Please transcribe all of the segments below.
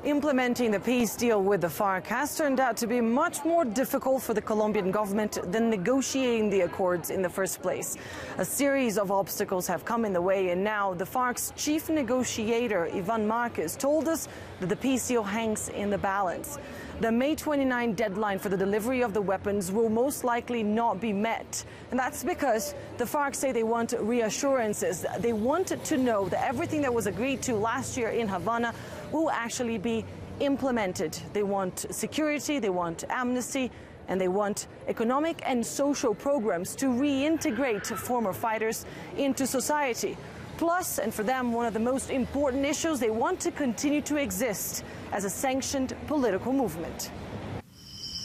Implementing the peace deal with the FARC has turned out to be much more difficult for the Colombian government than negotiating the accords in the first place. A series of obstacles have come in the way, and now the FARC's chief negotiator, Iván Márquez, told us that the peace deal hangs in the balance. The May 29 deadline for the delivery of the weapons will most likely not be met. And that's because the FARC say they want reassurances. They wanted to know that everything that was agreed to last year in Havana will actually be implemented. They want security, they want amnesty, and they want economic and social programs to reintegrate former fighters into society. Plus, and for them, one of the most important issues, they want to continue to exist as a sanctioned political movement.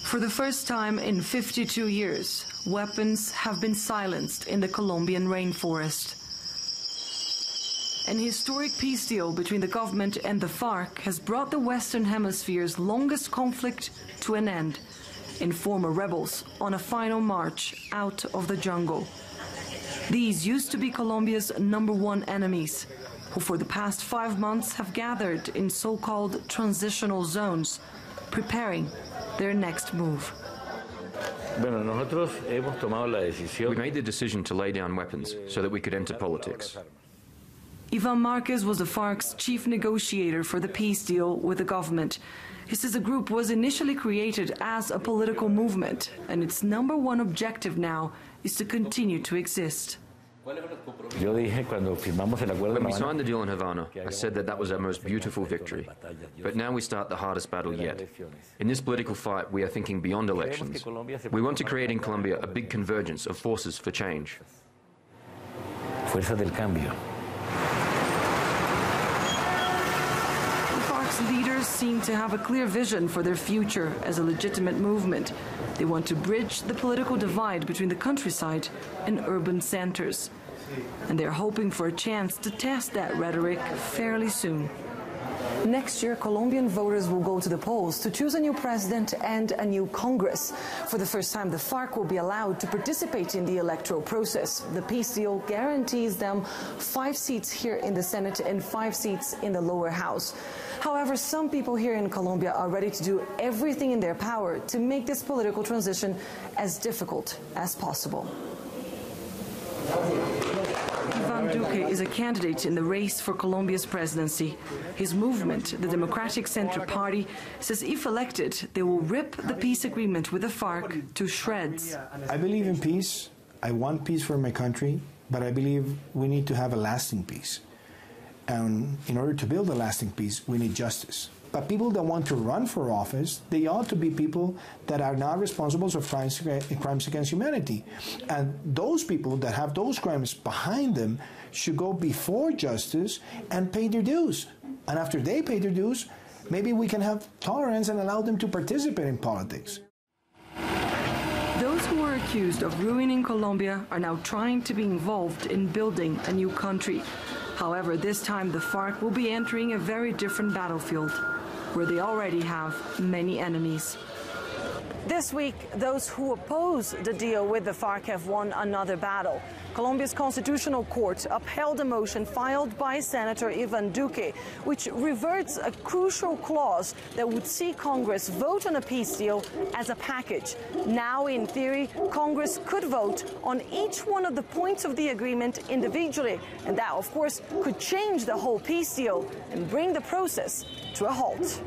For the first time in 52 years, weapons have been silenced in the Colombian rainforest. An historic peace deal between the government and the FARC has brought the Western Hemisphere's longest conflict to an end, and former rebels on a final march out of the jungle. These used to be Colombia's #1 enemies, who for the past 5 months have gathered in so-called transitional zones, preparing their next move. We made the decision to lay down weapons so that we could enter politics. Iván Márquez was the FARC's chief negotiator for the peace deal with the government. He says the group was initially created as a political movement, and its #1 objective now is to continue to exist. When we signed the deal in Havana, I said that that was our most beautiful victory. But now we start the hardest battle yet. In this political fight, we are thinking beyond elections. We want to create in Colombia a big convergence of forces for change. Fuerzas del cambio. Leaders seem to have a clear vision for their future as a legitimate movement. They want to bridge the political divide between the countryside and urban centers. And they're hoping for a chance to test that rhetoric fairly soon. Next year, Colombian voters will go to the polls to choose a new president and a new Congress. For the first time, the FARC will be allowed to participate in the electoral process. The peace deal guarantees them 5 seats here in the Senate and 5 seats in the lower house. However, some people here in Colombia are ready to do everything in their power to make this political transition as difficult as possible. Iván Duque is a candidate in the race for Colombia's presidency. His movement, the Democratic Center Party, says if elected, they will rip the peace agreement with the FARC to shreds. I believe in peace. I want peace for my country, but I believe we need to have a lasting peace. And in order to build a lasting peace, we need justice. But people that want to run for office, they ought to be people that are not responsible for crimes against humanity. And those people that have those crimes behind them should go before justice and pay their dues. And after they pay their dues, maybe we can have tolerance and allow them to participate in politics. Those who were accused of ruining Colombia are now trying to be involved in building a new country. However, this time the FARC will be entering a very different battlefield, where they already have many enemies. This week, those who oppose the deal with the FARC have won another battle. Colombia's Constitutional Court upheld a motion filed by Senator Iván Duque, which reverts a crucial clause that would see Congress vote on a peace deal as a package. Now, in theory, Congress could vote on each one of the points of the agreement individually, and that, of course, could change the whole peace deal and bring the process to a halt.